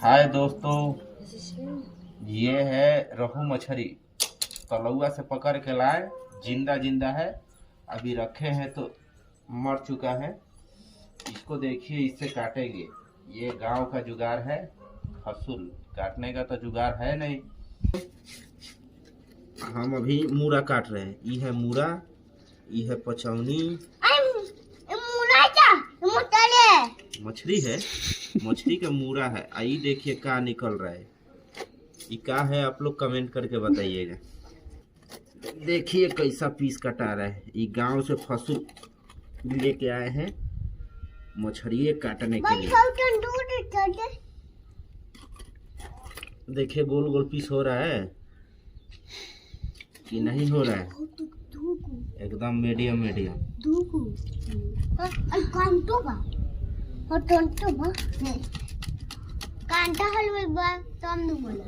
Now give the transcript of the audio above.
हाय दोस्तों, ये है रोहू मछली तलौआ से पकड़ के लाए। जिंदा जिंदा है, अभी रखे हैं तो मर चुका है। इसको देखिए, इससे काटेंगे। ये गांव का जुगाड़ है, हसूल काटने का तो जुगाड़ है नहीं। हम अभी मूरा काट रहे हैं। ये है मूरा, ये है पचौनी। मछली है, मछली का मूरा है। आई देखिए क्या निकल रहा है। ये क्या है, आप लोग कमेंट करके बताइएगा। देखिए कैसा पीस कटा रहा है। ये गांव से फसूल लेके आए हैं मछली काटने के लिए। देखिए गोल गोल पीस हो रहा है कि नहीं हो रहा है, एकदम मीडियम मीडियम। कांटा हलवा